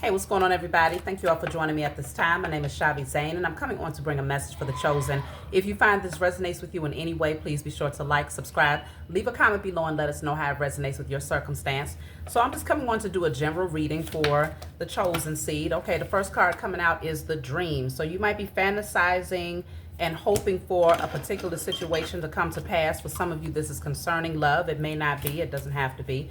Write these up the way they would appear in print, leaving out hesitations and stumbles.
Hey, what's going on, everybody? Thank you all for joining me at this time. My name is Shavi Zane, and I'm coming on to bring a message for the chosen. If you find this resonates with you in any way, please be sure to like, subscribe, leave a comment below, and let us know how it resonates with your circumstance. So I'm just coming on to do a general reading for the chosen seed. Okay, the first card coming out is the dream. So you might be fantasizing and hoping for a particular situation to come to pass. For some of you, this is concerning love. It may not be. It doesn't have to be.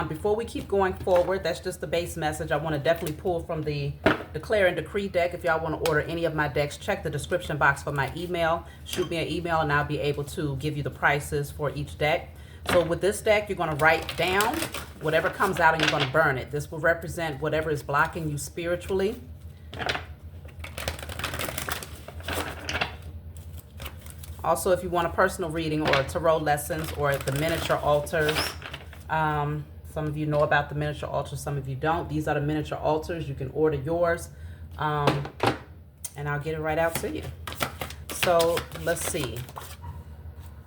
Before we keep going forward, that's just the base message. I want to definitely pull from the Declare and Decree deck. If y'all want to order any of my decks, check the description box for my email. Shoot me an email, and I'll be able to give you the prices for each deck. So with this deck, you're going to write down whatever comes out, and you're going to burn it. This will represent whatever is blocking you spiritually. Also, if you want a personal reading or tarot lessons or the miniature altars, some of you know about the miniature altars, some of you don't. These are the miniature altars. You can order yours, and I'll get it right out to you. So let's see.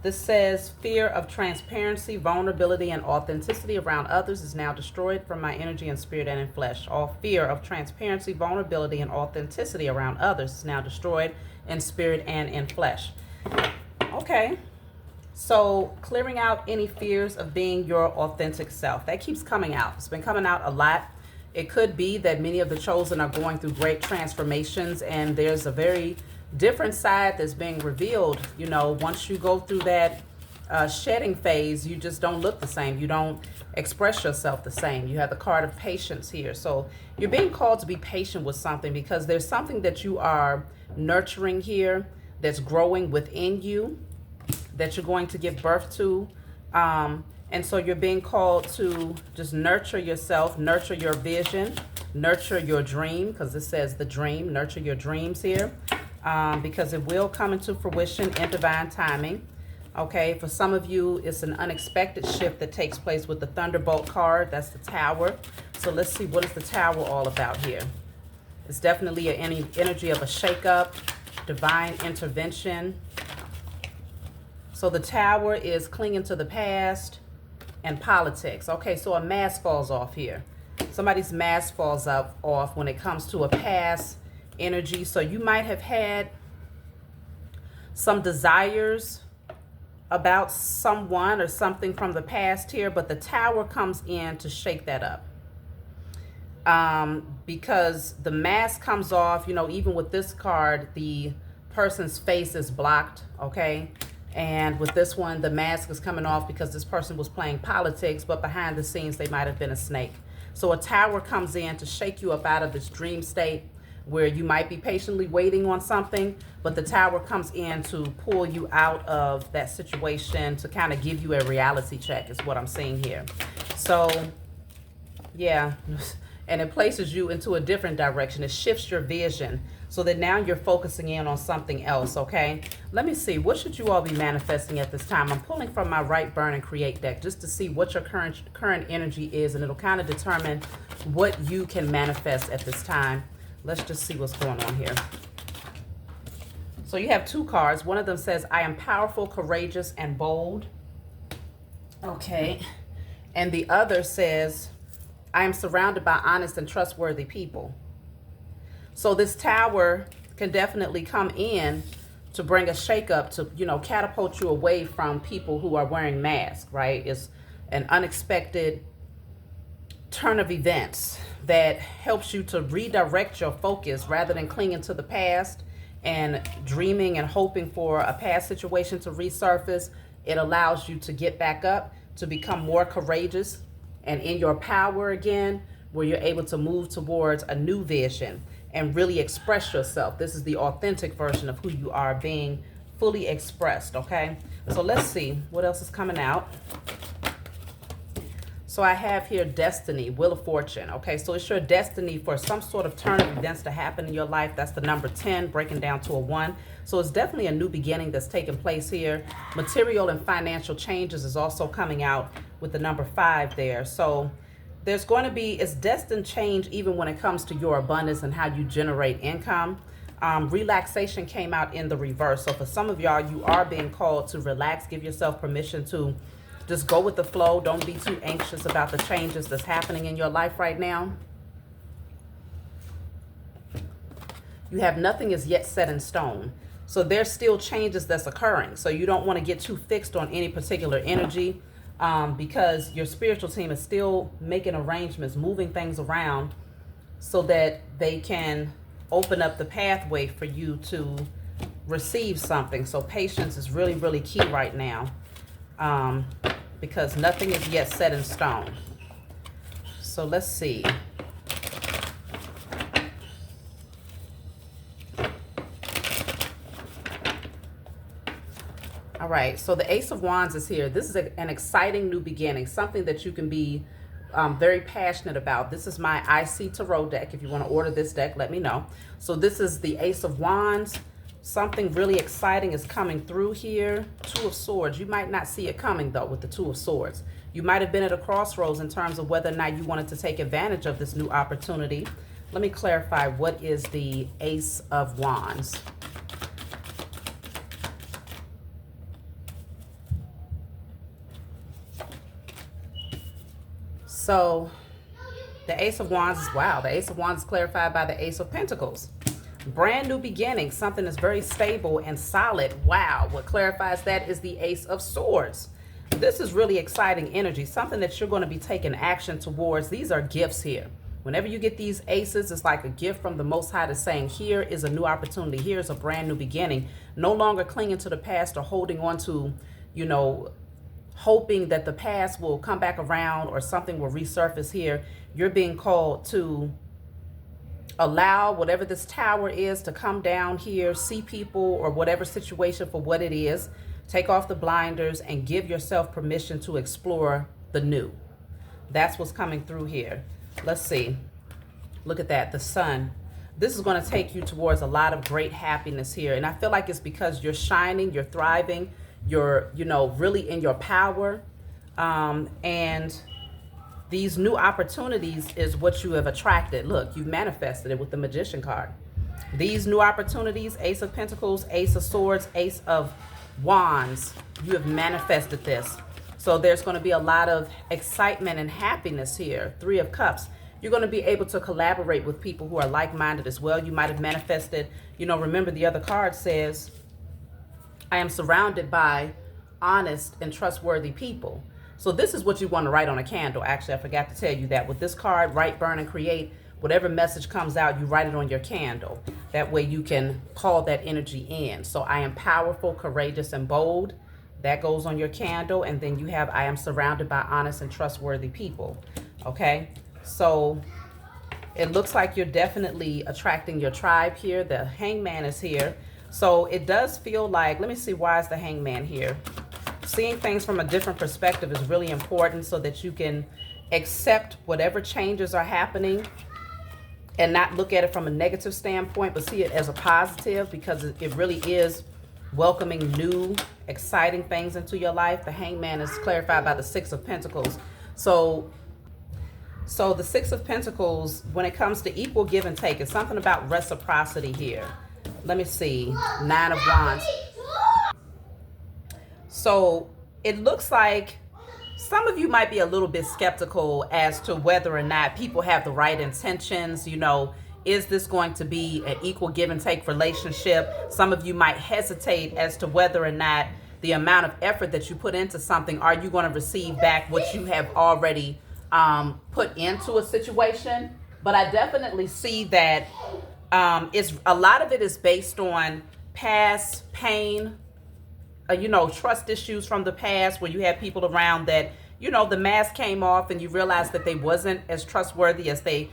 This says, fear of transparency, vulnerability, and authenticity around others is now destroyed from my energy and spirit and in flesh. All fear of transparency, vulnerability, and authenticity around others is now destroyed in spirit and in flesh. Okay, so clearing out any fears of being your authentic self. That keeps coming out. It's been coming out a lot. It could be that many of the chosen are going through great transformations, and there's a very different side that's being revealed. You know, once you go through that shedding phase, you just don't look the same. You don't express yourself the same. You have the card of patience here. So you're being called to be patient with something, because there's something that you are nurturing here that's growing within you, that you're going to give birth to. And so you're being called to just nurture yourself, nurture your vision, nurture your dream, because it says the dream, nurture your dreams here, because it will come into fruition in divine timing. Okay, for some of you, it's an unexpected shift that takes place with the Thunderbolt card. That's the Tower. So let's see, what is the Tower all about here? It's definitely an energy of a shakeup, divine intervention. So the Tower is clinging to the past and politics. Okay, so a mask falls off here. Somebody's mask falls off when it comes to a past energy. So you might have had some desires about someone or something from the past here, but the Tower comes in to shake that up. Because the mask comes off, you know, even with this card, the person's face is blocked, okay? And with this one, the mask is coming off because this person was playing politics, but behind the scenes, they might have been a snake. So a Tower comes in to shake you up out of this dream state where you might be patiently waiting on something, but the Tower comes in to pull you out of that situation, to kind of give you a reality check, is what I'm seeing here. So, yeah. And it places you into a different direction. It shifts your vision so that now you're focusing in on something else, okay? Let me see. What should you all be manifesting at this time? I'm pulling from my Write, Burn, and Create deck just to see what your current energy is, and it'll kind of determine what you can manifest at this time. Let's just see what's going on here. So you have two cards. One of them says, I am powerful, courageous, and bold. Okay. And the other says, I am surrounded by honest and trustworthy people. So this Tower can definitely come in to bring a shakeup, to, you know, catapult you away from people who are wearing masks, right? It's an unexpected turn of events that helps you to redirect your focus rather than clinging to the past and dreaming and hoping for a past situation to resurface. It allows you to get back up, to become more courageous and in your power again, where you're able to move towards a new vision and really express yourself. This is the authentic version of who you are, being fully expressed, okay? So let's see what else is coming out. So I have here destiny, Wheel of Fortune, okay? So it's your destiny for some sort of turn of events to happen in your life. That's the number 10, breaking down to a 1. So it's definitely a new beginning that's taking place here. Material and financial changes is also coming out with the number 5 there. So there's going to be, it's destined change even when it comes to your abundance and how you generate income. Relaxation came out in the reverse. So for some of y'all, you are being called to relax. Give yourself permission to just go with the flow. Don't be too anxious about the changes that's happening in your life right now. You have nothing is yet set in stone. So there's still changes that's occurring. So you don't want to get too fixed on any particular energy, because your spiritual team is still making arrangements, moving things around so that they can open up the pathway for you to receive something. So patience is really, really key right now, because nothing is yet set in stone. So let's see. All right, so the Ace of Wands is here. This is an exciting new beginning, something that you can be very passionate about. This is my IC Tarot deck. If you want to order this deck, let me know. So this is the Ace of Wands. Something really exciting is coming through here. Two of Swords. You might not see it coming, though, with the Two of Swords. You might have been at a crossroads in terms of whether or not you wanted to take advantage of this new opportunity. Let me clarify, what is the Ace of Wands? So the Ace of Wands is, wow, the Ace of Wands is clarified by the Ace of Pentacles. Brand new beginning, something that's very stable and solid. Wow, what clarifies that is the Ace of Swords. This is really exciting energy, something that you're going to be taking action towards. These are gifts here. Whenever you get these aces, it's like a gift from the Most High that's saying, here is a new opportunity. Here's a brand new beginning. No longer clinging to the past or holding on to, hoping that the past will come back around or something will resurface here. You're being called to allow whatever this tower is to come down here, see people or whatever situation for what it is, take off the blinders and give yourself permission to explore the new. That's what's coming through here. Let's see. Look at that, the Sun. This is going to take you towards a lot of great happiness here. And I feel like it's because you're shining, you're thriving, you're, really in your power. And these new opportunities is what you have attracted. Look, you've manifested it with the Magician card. These new opportunities, Ace of Pentacles, Ace of Swords, Ace of Wands, you have manifested this. So there's going to be a lot of excitement and happiness here. Three of Cups. You're going to be able to collaborate with people who are like-minded as well. You might have manifested, remember the other card says, I am surrounded by honest and trustworthy people. So this is what you want to write on a candle. Actually, I forgot to tell you that. With this card, write, burn, and create. Whatever message comes out, you write it on your candle. That way you can call that energy in. So I am powerful, courageous, and bold. That goes on your candle. And then you have, I am surrounded by honest and trustworthy people. Okay? So it looks like you're definitely attracting your tribe here. The Hangman is here. So it does feel like, let me see, why is the Hangman here? Seeing things from a different perspective is really important so that you can accept whatever changes are happening and not look at it from a negative standpoint, but see it as a positive, because it really is welcoming new, exciting things into your life. The Hangman is clarified by the Six of Pentacles. So the Six of Pentacles, when it comes to equal give and take, it's something about reciprocity here. Let me see. Nine of Wands. So it looks like some of you might be a little bit skeptical as to whether or not people have the right intentions. Is this going to be an equal give and take relationship? Some of you might hesitate as to whether or not the amount of effort that you put into something, are you going to receive back what you have already put into a situation? But I definitely see that it's a lot of it is based on past pain, trust issues from the past where you had people around that, the mask came off and you realized that they wasn't as trustworthy as they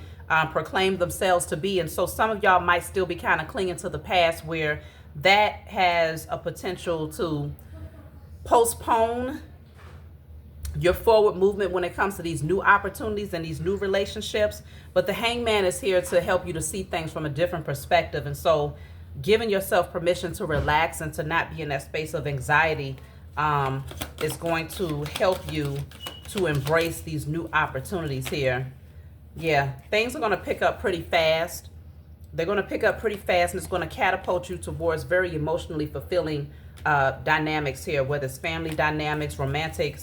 proclaimed themselves to be. And so some of y'all might still be kind of clinging to the past, where that has a potential to postpone your forward movement when it comes to these new opportunities and these new relationships. But the Hangman is here to help you to see things from a different perspective. And so giving yourself permission to relax and to not be in that space of anxiety is going to help you to embrace these new opportunities here. Yeah, things are going to pick up pretty fast. They're going to pick up pretty fast, and it's going to catapult you towards very emotionally fulfilling dynamics here, whether it's family dynamics, romantic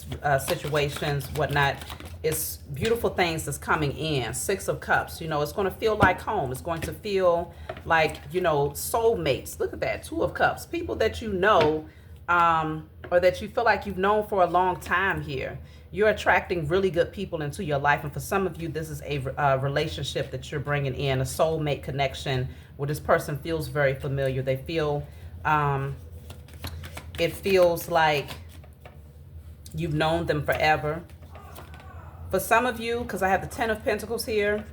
situations, whatnot. It's beautiful things that's coming in. Six of Cups, you know, it's going to feel like home. It's going to feel like, you know, soulmates. Look at that. Two of Cups, people that you know, or that you feel like you've known for a long time here. You're attracting really good people into your life. And for some of you, this is a relationship that you're bringing in, a soulmate connection where this person feels very familiar. They feel, it feels like you've known them forever. For some of you, because I have the Ten of Pentacles here,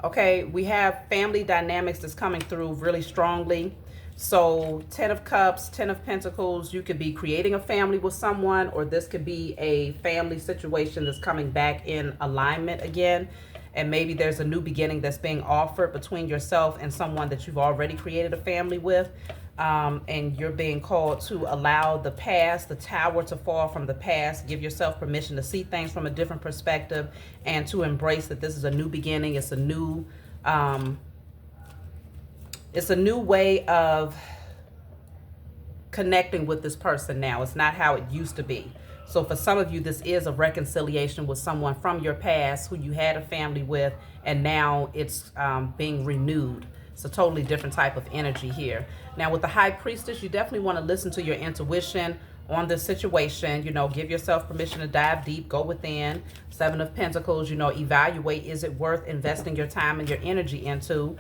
okay, we have family dynamics that's coming through really strongly. So 10 of Cups, 10 of Pentacles, you could be creating a family with someone, or this could be a family situation that's coming back in alignment again. And maybe there's a new beginning that's being offered between yourself and someone that you've already created a family with. And you're being called to allow the past, the tower to fall from the past, give yourself permission to see things from a different perspective, and to embrace that this is a new beginning. It's a new way of connecting with this person now. It's not how it used to be. So for some of you, this is a reconciliation with someone from your past who you had a family with, and now it's being renewed. It's a totally different type of energy here. Now with the High Priestess, you definitely want to listen to your intuition on this situation. You know, give yourself permission to dive deep, go within. Seven of Pentacles, you know, evaluate, is it worth investing your time and your energy into?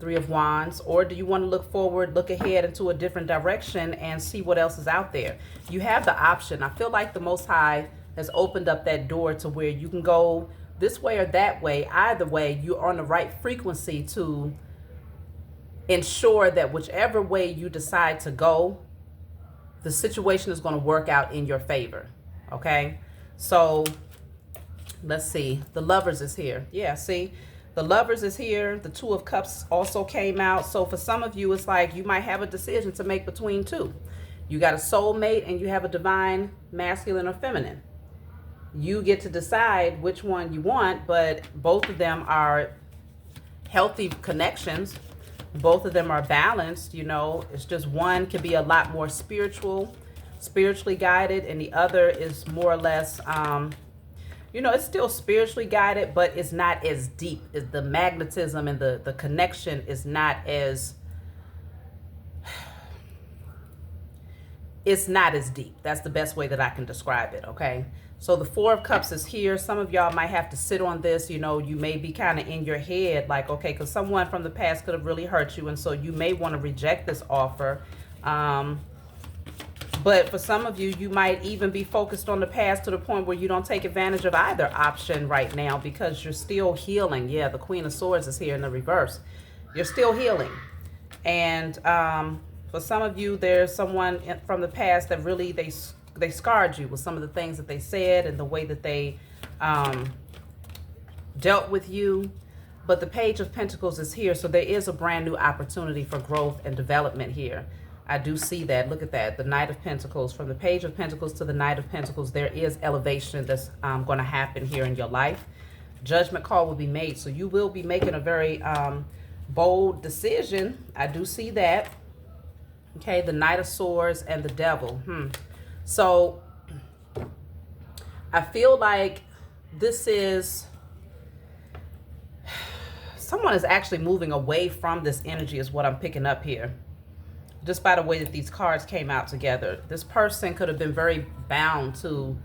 Three of Wands, or do you want to look forward, look ahead into a different direction and see what else is out there? You have the option. I feel like the Most High has opened up that door to where you can go this way or that way. Either way, you're on the right frequency to ensure that whichever way you decide to go, the situation is going to work out in your favor. Okay, so let's see. The Lovers is here. Yeah, see, the Lovers is here. The Two of Cups also came out. So for some of you, it's like you might have a decision to make between two. You got a soulmate and you have a divine masculine or feminine. You get to decide which one you want, but both of them are healthy connections. Both of them are balanced, you know. It's just one can be a lot more spiritually guided, and the other is more or less, you know, it's still spiritually guided, but it's not as deep. The magnetism and the connection is not as, it's not as deep. That's the best way that I can describe it, okay? So the Four of Cups is here. Some of y'all might have to sit on this. You know, you may be kind of in your head like, okay, because someone from the past could have really hurt you, and so you may want to reject this offer. But for some of you, you might even be focused on the past to the point where you don't take advantage of either option right now because you're still healing. Yeah, the Queen of Swords is here in the reverse. You're still healing. And for some of you, there's someone from the past that really, they scarred you with some of the things that they said and the way that they dealt with you. But the Page of Pentacles is here, so there is a brand new opportunity for growth and development here. I do see that. Look at that. The Knight of Pentacles. From the Page of Pentacles to the Knight of Pentacles, there is elevation that's going to happen here in your life. Judgment call will be made, so you will be making a very bold decision. I do see that. Okay, the Knight of Swords and the Devil. So I feel like this is, someone is actually moving away from this energy is what I'm picking up here. Just by the way that these cards came out together. This person could have been very bound to,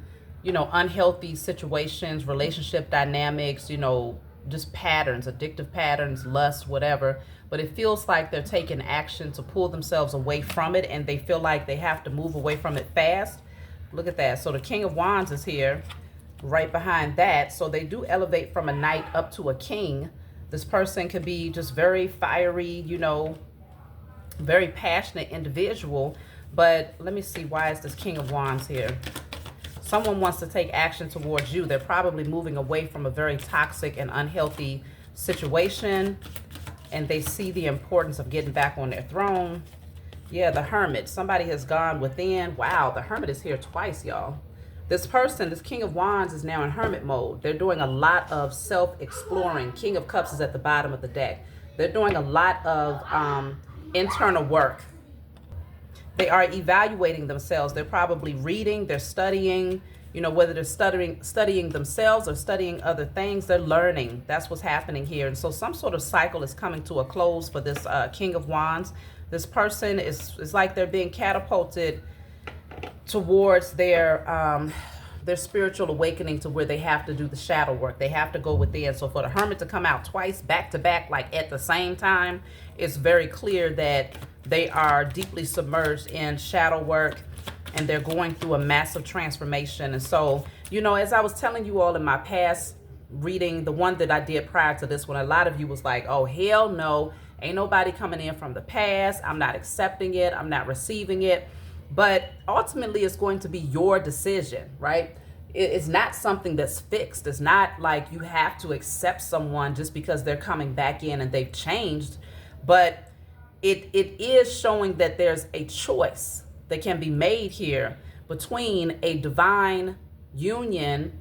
you know, unhealthy situations, relationship dynamics, you know, just patterns, addictive patterns, lust, whatever. But it feels like they're taking action to pull themselves away from it, and they feel like they have to move away from it fast. Look at that. So the King of Wands is here right behind that. So they do elevate from a knight up to a king. This person could be just very fiery, you know, very passionate individual. But let me see, why is this King of Wands here? Someone wants to take action towards you. They're probably moving away from a very toxic and unhealthy situation, and they see the importance of getting back on their throne. Yeah, the Hermit. Somebody has gone within. Wow, the Hermit is here twice, y'all. This person, this King of Wands, is now in Hermit mode. They're doing a lot of self-exploring. King of Cups is at the bottom of the deck. They're doing a lot of internal work. They are evaluating themselves. They're probably reading, they're studying, you know, whether they're studying themselves or studying other things, they're learning. That's what's happening here. And so some sort of cycle is coming to a close for this King of Wands. This person is like they're being catapulted towards their spiritual awakening, to where they have to do the shadow work. They have to go within. So for the Hermit to come out twice back to back, like at the same time, it's very clear that they are deeply submerged in shadow work, and they're going through a massive transformation. And so, you know, as I was telling you all in my past reading, the one that I did prior to this one, a lot of you was like, oh, hell no, ain't nobody coming in from the past. I'm not accepting it. I'm not receiving it. But ultimately, it's going to be your decision, right? It's not something that's fixed. It's not like you have to accept someone just because they're coming back in and they've changed. But it is showing that there's a choice that can be made here between a divine union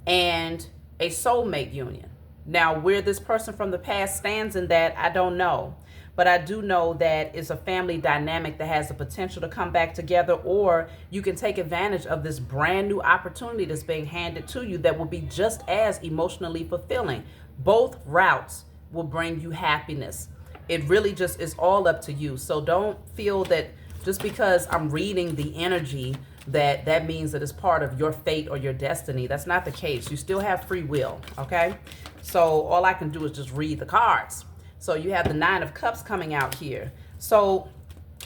and a soulmate union. Now, where this person from the past stands in that, I don't know. But I do know that it's a family dynamic that has the potential to come back together, or you can take advantage of this brand new opportunity that's being handed to you that will be just as emotionally fulfilling. Both routes will bring you happiness. It really just is all up to you. So don't feel that just because I'm reading the energy that means that it's part of your fate or your destiny. That's not the case. You still have free will, okay? So all I can do is just read the cards. So you have the Nine of Cups coming out here. So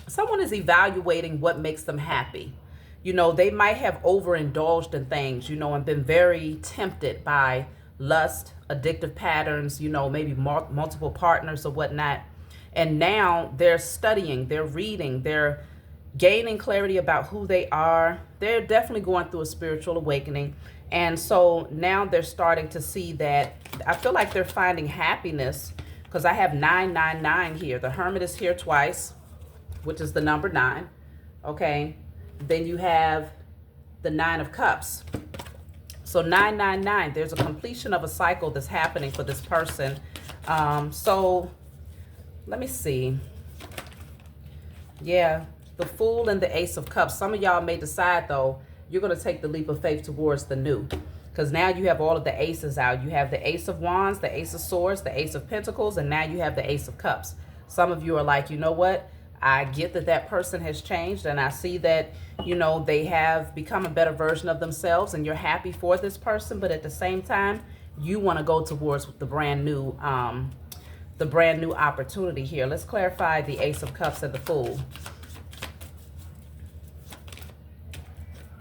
someone is evaluating what makes them happy. You know, they might have overindulged in things, you know, and been very tempted by lust, addictive patterns, you know, maybe multiple partners or whatnot. And now they're studying, they're reading, they're gaining clarity about who they are. They're definitely going through a spiritual awakening. And so now they're starting to see that, I feel like they're finding happiness, because I have 999 here. The Hermit is here twice, which is the number 9. Okay. Then you have the Nine of Cups. So 999, there's a completion of a cycle that's happening for this person. So let me see. Yeah, the Fool and the Ace of Cups. Some of y'all may decide, though, you're going to take the leap of faith towards the new. Because now you have all of the aces out. You have the Ace of Wands, the Ace of Swords, the Ace of Pentacles, and now you have the Ace of Cups. Some of you are like, you know what? I get that that person has changed, and I see that, you know, they have become a better version of themselves, and you're happy for this person. But at the same time, you want to go towards the brand new opportunity here. Let's clarify the Ace of Cups and the Fool.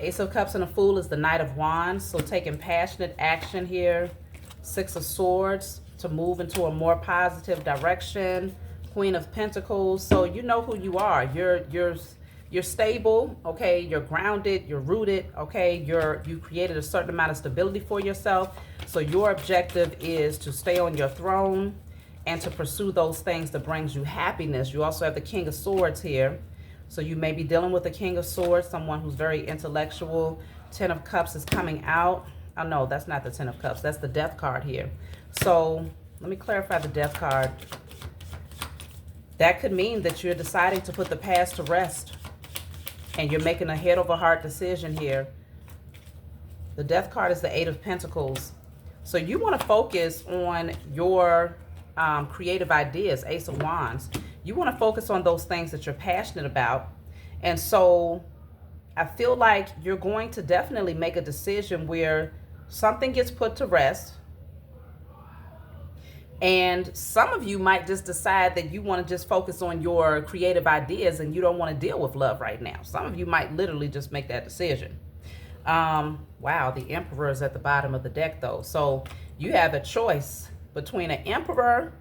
Ace of Cups and the Fool is the Knight of Wands. So taking passionate action here. Six of Swords to move into a more positive direction. Queen of Pentacles. So you know who you are. You're stable, okay? You're grounded, you're rooted, okay? You created a certain amount of stability for yourself. So your objective is to stay on your throne and to pursue those things that brings you happiness. You also have the King of Swords here. So you may be dealing with the King of Swords, someone who's very intellectual. Ten of Cups is coming out. Oh, no, that's not the Ten of Cups. That's the Death card here. So let me clarify the Death card. That could mean that you're deciding to put the past to rest. And you're making a head-over-heart decision here. The Death card is the Eight of Pentacles. So you want to focus on your creative ideas, Ace of Wands. You want to focus on those things that you're passionate about. And so I feel like you're going to definitely make a decision where something gets put to rest. And some of you might just decide that you want to just focus on your creative ideas and you don't want to deal with love right now. Some of you might literally just make that decision. Wow, the Emperor is at the bottom of the deck, though. So you have a choice between an Emperor,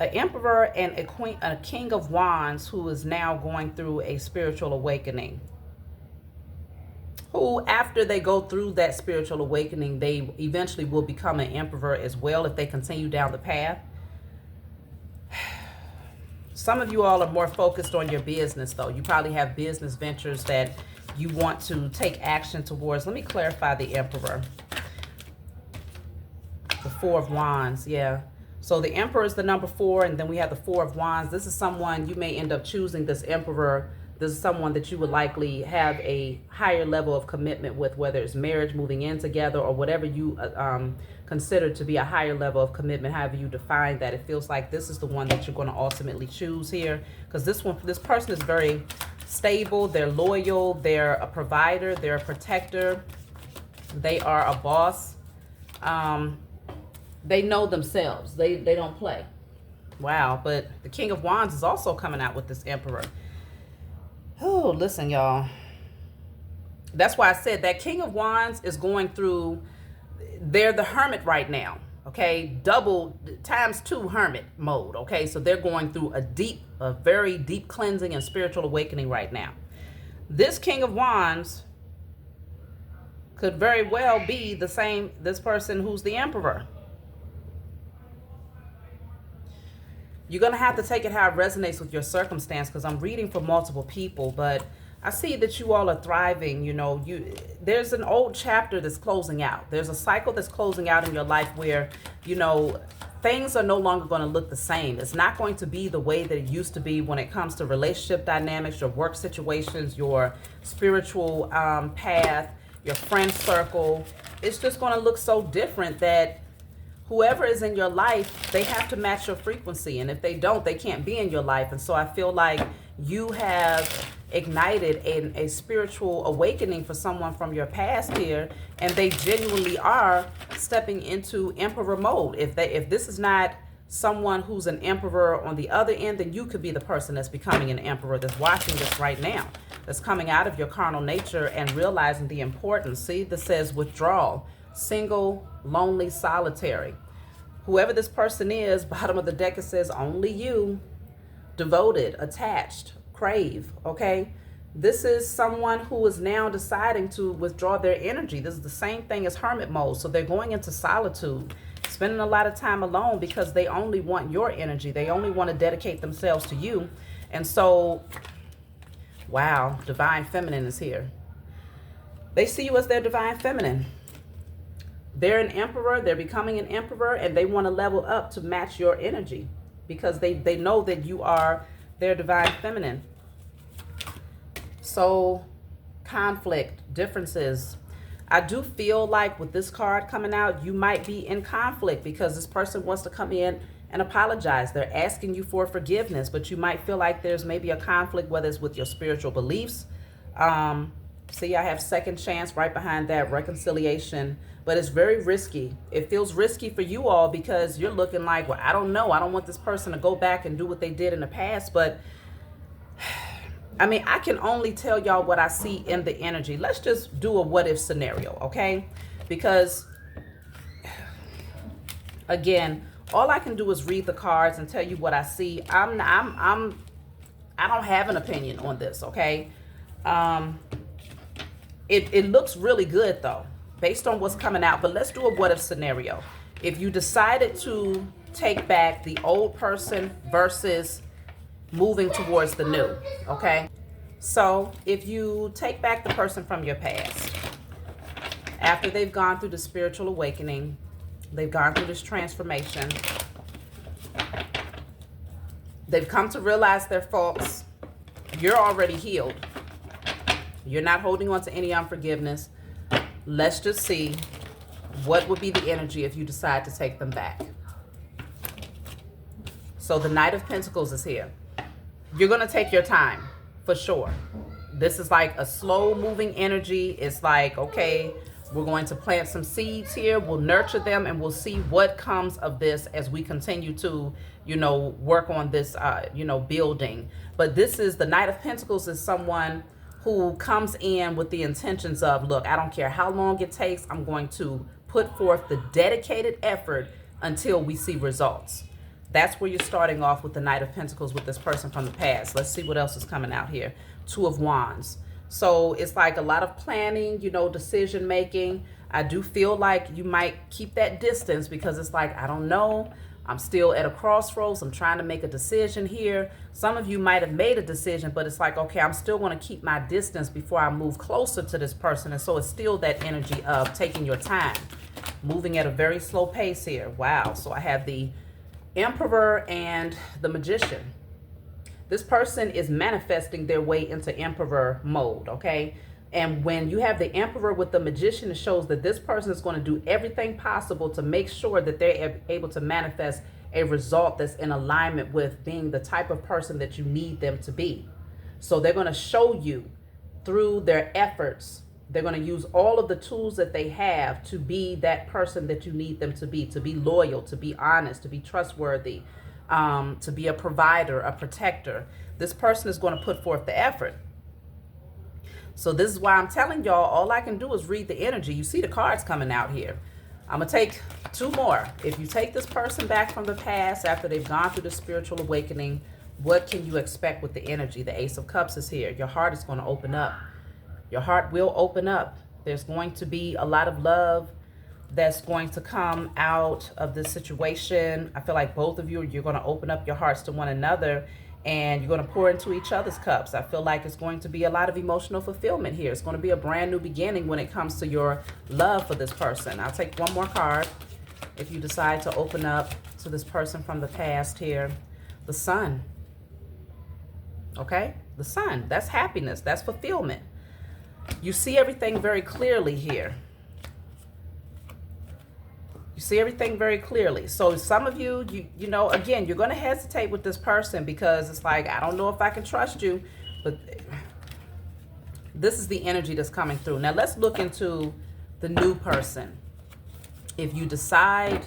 and a King of Wands who is now going through a spiritual awakening. Who, after they go through that spiritual awakening, they eventually will become an Emperor as well if they continue down the path. Some of you all are more focused on your business, though. You probably have business ventures that you want to take action towards. Let me clarify the Emperor. The Four of Wands, yeah. So the Emperor is the number 4, and then we have the 4 of Wands. This is someone you may end up choosing, this Emperor. This is someone that you would likely have a higher level of commitment with, whether it's marriage, moving in together, or whatever you consider to be a higher level of commitment, however you define that. It feels like this is the one that you're going to ultimately choose here, because this person is very stable. They're loyal. They're a provider. They're a protector. They are a boss. They know themselves. They don't play. Wow. But the King of Wands is also coming out with this Emperor. Oh, listen, y'all. That's why I said that King of Wands is going through, they're the Hermit right now, okay? Double, ×2 Hermit mode, okay? So they're going through a very deep cleansing and spiritual awakening right now. This King of Wands could very well be this person who's the Emperor. You're going to have to take it how it resonates with your circumstance, because I'm reading for multiple people, but I see that you all are thriving. You know, there's an old chapter that's closing out. There's a cycle that's closing out in your life where, you know, things are no longer going to look the same. It's not going to be the way that it used to be when it comes to relationship dynamics, your work situations, your spiritual path, your friend circle. It's just going to look so different that whoever is in your life, they have to match your frequency. And if they don't, they can't be in your life. And so I feel like you have ignited a spiritual awakening for someone from your past here. And they genuinely are stepping into Emperor mode. If this is not someone who's an Emperor on the other end, then you could be the person that's becoming an Emperor, that's watching this right now, that's coming out of your carnal nature and realizing the importance. See, this says withdrawal. Single, lonely, solitary. Whoever this person is, bottom of the deck, it says only you. Devoted, attached, crave, okay? This is someone who is now deciding to withdraw their energy. This is the same thing as Hermit mode. So they're going into solitude, spending a lot of time alone because they only want your energy. They only want to dedicate themselves to you. And so, wow, Divine Feminine is here. They see you as their Divine Feminine. They're an Emperor, they're becoming an Emperor, and they want to level up to match your energy because they know that you are their Divine Feminine. So, conflict, differences. I do feel like with this card coming out, you might be in conflict because this person wants to come in and apologize. They're asking you for forgiveness, but you might feel like there's maybe a conflict, whether it's with your spiritual beliefs. See, I have second chance right behind that, reconciliation, but it's very risky. It feels risky for you all because you're looking like, well, I don't know. I don't want this person to go back and do what they did in the past. But I mean, I can only tell y'all what I see in the energy. Let's just do a what if scenario, okay? Because again, all I can do is read the cards and tell you what I see. I don't have an opinion on this, okay? It looks really good though, based on what's coming out. But let's do a what if scenario. If you decided to take back the old person versus moving towards the new, okay? So if you take back the person from your past, after they've gone through the spiritual awakening, they've gone through this transformation, they've come to realize their faults, you're already healed. You're not holding on to any unforgiveness. Let's just see what would be the energy if you decide to take them back. So the Knight of Pentacles is here. You're going to take your time, for sure. This is like a slow moving energy. It's like, okay, we're going to plant some seeds here. We'll nurture them and we'll see what comes of this as we continue to, you know, work on this, you know, building. But this is the Knight of Pentacles is someone who comes in with the intentions of, look, I don't care how long it takes. I'm going to put forth the dedicated effort until we see results. That's where you're starting off with the Knight of Pentacles with this person from the past. Let's see what else is coming out here. Two of Wands. So it's like a lot of planning, you know, decision making. I do feel like you might keep that distance because it's like, I don't know. I'm still at a crossroads. I'm trying to make a decision here. Some of you might have made a decision, but it's like, okay, I'm still going to keep my distance before I move closer to this person. And so it's still that energy of taking your time, moving at a very slow pace here. Wow. So I have the Emperor and the Magician. This person is manifesting their way into Emperor mode, okay? And when you have the Emperor with the Magician, it shows that this person is going to do everything possible to make sure that they're able to manifest a result that's in alignment with being the type of person that you need them to be. So they're going to show you through their efforts. They're going to use all of the tools that they have to be that person that you need them to be loyal, to be honest, to be trustworthy, to be a provider, a protector. This person is going to put forth the effort. So this is why I'm telling y'all, all I can do is read the energy. You see the cards coming out here. I'm going to take two more. If you take this person back from the past after they've gone through the spiritual awakening, what can you expect with the energy? The Ace of Cups is here. Your heart is going to open up. Your heart will open up. There's going to be a lot of love that's going to come out of this situation. I feel like both of you, you're going to open up your hearts to one another, and you're going to pour into each other's cups. I feel like it's going to be a lot of emotional fulfillment here. It's going to be a brand new beginning when it comes to your love for this person. I'll take one more card if you decide to open up to this person from the past here. The Sun. Okay? The Sun. That's happiness. That's fulfillment. You see everything very clearly here. You see everything very clearly. So some of you, you know, again, you're going to hesitate with this person because it's like, I don't know if I can trust you. But this is the energy that's coming through. Now let's look into the new person. If you decide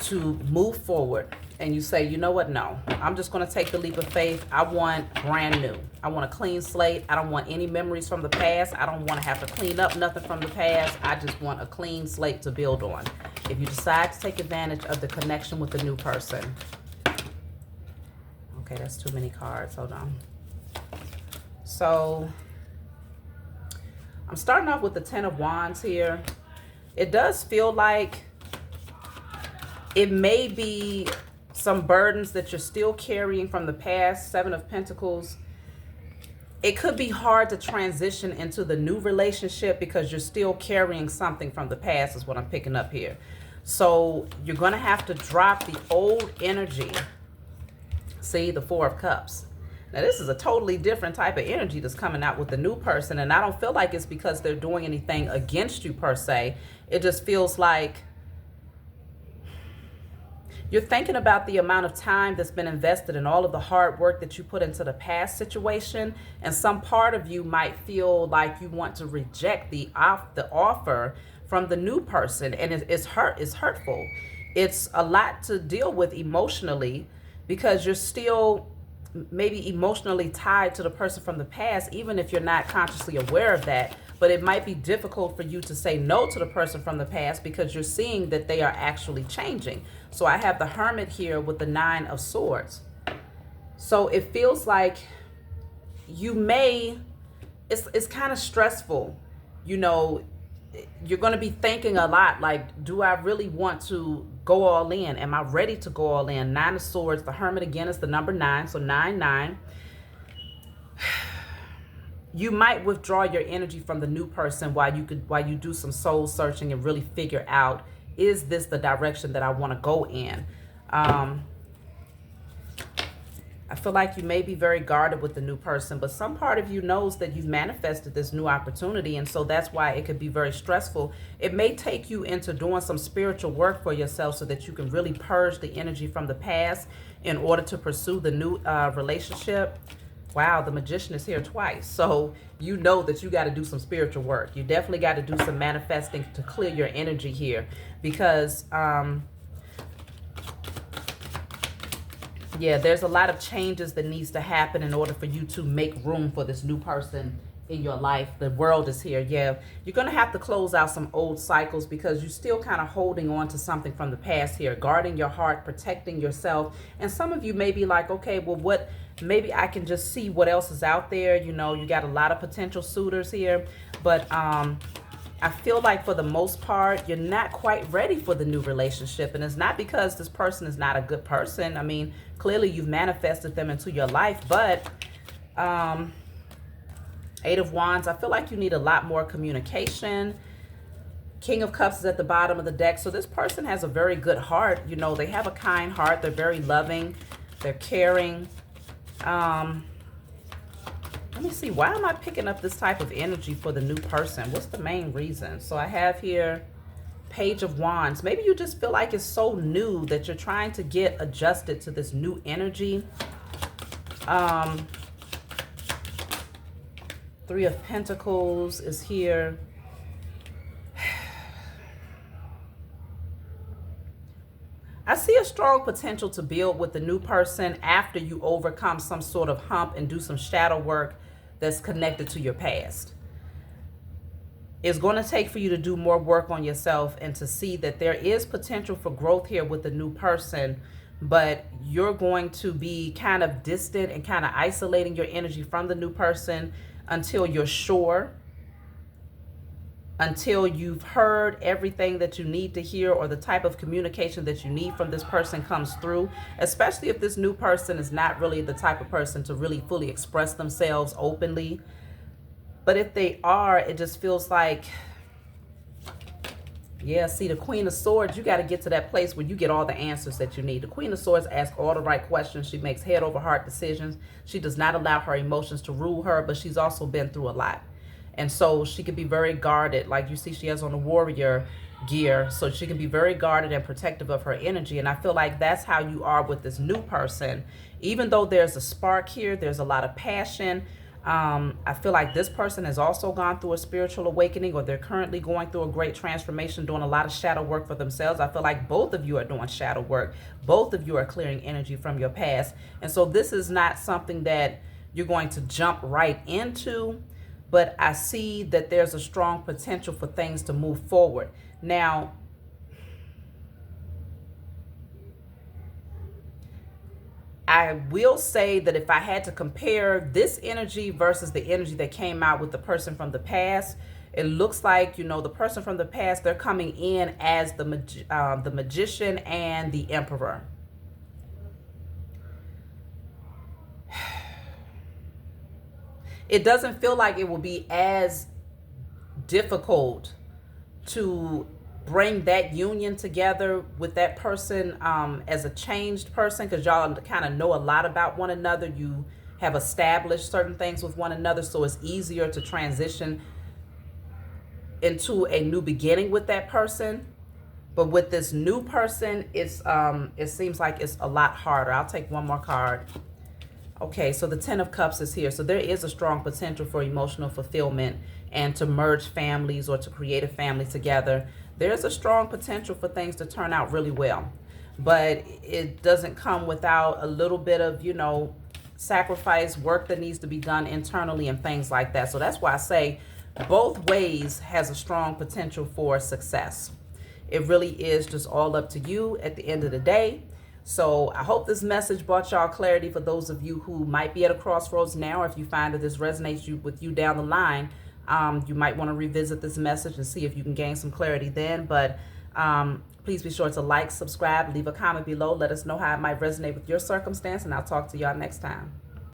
to move forward and you say, you know what, no, I'm just going to take the leap of faith. I want brand new. I want a clean slate. I don't want any memories from the past. I don't want to have to clean up nothing from the past. I just want a clean slate to build on. If you decide to take advantage of the connection with the new person. Okay, that's too many cards. Hold on. So I'm starting off with the Ten of Wands here. It does feel like it may be some burdens that you're still carrying from the past. Seven of Pentacles. It could be hard to transition into the new relationship because you're still carrying something from the past is what I'm picking up here. So you're going to have to drop the old energy. See, the Four of Cups. Now this is a totally different type of energy that's coming out with the new person. And I don't feel like it's because they're doing anything against you per se. It just feels like you're thinking about the amount of time that's been invested and all of the hard work that you put into the past situation. And some part of you might feel like you want to reject the offer from the new person. And it's hurtful. It's a lot to deal with emotionally because you're still maybe emotionally tied to the person from the past, even if you're not consciously aware of that. But it might be difficult for you to say no to the person from the past because you're seeing that they are actually changing. So I have the Hermit here with the Nine of Swords. So it feels like you may, it's kind of stressful. You know, you're going to be thinking a lot like, do I really want to go all in? Am I ready to go all in? Nine of Swords. The Hermit again is the number 9. So 9-9. You might withdraw your energy from the new person while you do some soul searching and really figure out, is this the direction that I want to go in? I feel like you may be very guarded with the new person, but some part of you knows that you've manifested this new opportunity, and so that's why it could be very stressful. It may take you into doing some spiritual work for yourself so that you can really purge the energy from the past in order to pursue the new relationship. Wow, the Magician is here twice. So you know that you got to do some spiritual work. You definitely got to do some manifesting to clear your energy here because, yeah, there's a lot of changes that needs to happen in order for you to make room for this new person in your life. The world is here. Yeah, you're going to have to close out some old cycles because you're still kind of holding on to something from the past here, guarding your heart, protecting yourself. And some of you may be like, okay, well, maybe I can just see what else is out there. You know, you got a lot of potential suitors here, but I feel like for the most part, you're not quite ready for the new relationship. And it's not because this person is not a good person. I mean, clearly you've manifested them into your life, but Eight of Wands, I feel like you need a lot more communication. King of Cups is at the bottom of the deck. So this person has a very good heart. You know, they have a kind heart. They're very loving. They're caring. Let me see. Why am I picking up this type of energy for the new person? What's the main reason? So I have here Page of Wands. Maybe you just feel like it's so new that you're trying to get adjusted to this new energy. Three of Pentacles is here. I see a strong potential to build with the new person after you overcome some sort of hump and do some shadow work that's connected to your past. It's going to take for you to do more work on yourself and to see that there is potential for growth here with the new person, but you're going to be kind of distant and kind of isolating your energy from the new person until you're sure, until you've heard everything that you need to hear, or the type of communication that you need from this person comes through, especially if this new person is not really the type of person to really fully express themselves openly. But if they are, it just feels like, yeah, see, the Queen of Swords, you got to get to that place where you get all the answers that you need. The Queen of Swords asks all the right questions. She makes head over heart decisions. She does not allow her emotions to rule her, but she's also been through a lot. And so she can be very guarded. Like you see, she has on the warrior gear. So she can be very guarded and protective of her energy. And I feel like that's how you are with this new person. Even though there's a spark here, there's a lot of passion. I feel like this person has also gone through a spiritual awakening, or they're currently going through a great transformation, doing a lot of shadow work for themselves. I feel like both of you are doing shadow work. Both of you are clearing energy from your past. And so this is not something that you're going to jump right into, but I see that there's a strong potential for things to move forward. Now, I will say that if I had to compare this energy versus the energy that came out with the person from the past, it looks like, you know, the person from the past, they're coming in as the Magician and the Emperor. It doesn't feel like it will be as difficult to bring that union together with that person as a changed person, because y'all kind of know a lot about one another. You have established certain things with one another, so it's easier to transition into a new beginning with that person. But with this new person, it's it seems like it's a lot harder. I'll take one more card. Okay, so the Ten of Cups is here. So there is a strong potential for emotional fulfillment and to merge families or to create a family together. There's a strong potential for things to turn out really well. But it doesn't come without a little bit of, you know, sacrifice, work that needs to be done internally and things like that. So that's why I say both ways has a strong potential for success. It really is just all up to you at the end of the day. So I hope this message brought y'all clarity for those of you who might be at a crossroads now. If you find that this resonates with you down the line, you might want to revisit this message and see if you can gain some clarity then. But please be sure to like, subscribe, leave a comment below. Let us know how it might resonate with your circumstance, and I'll talk to y'all next time.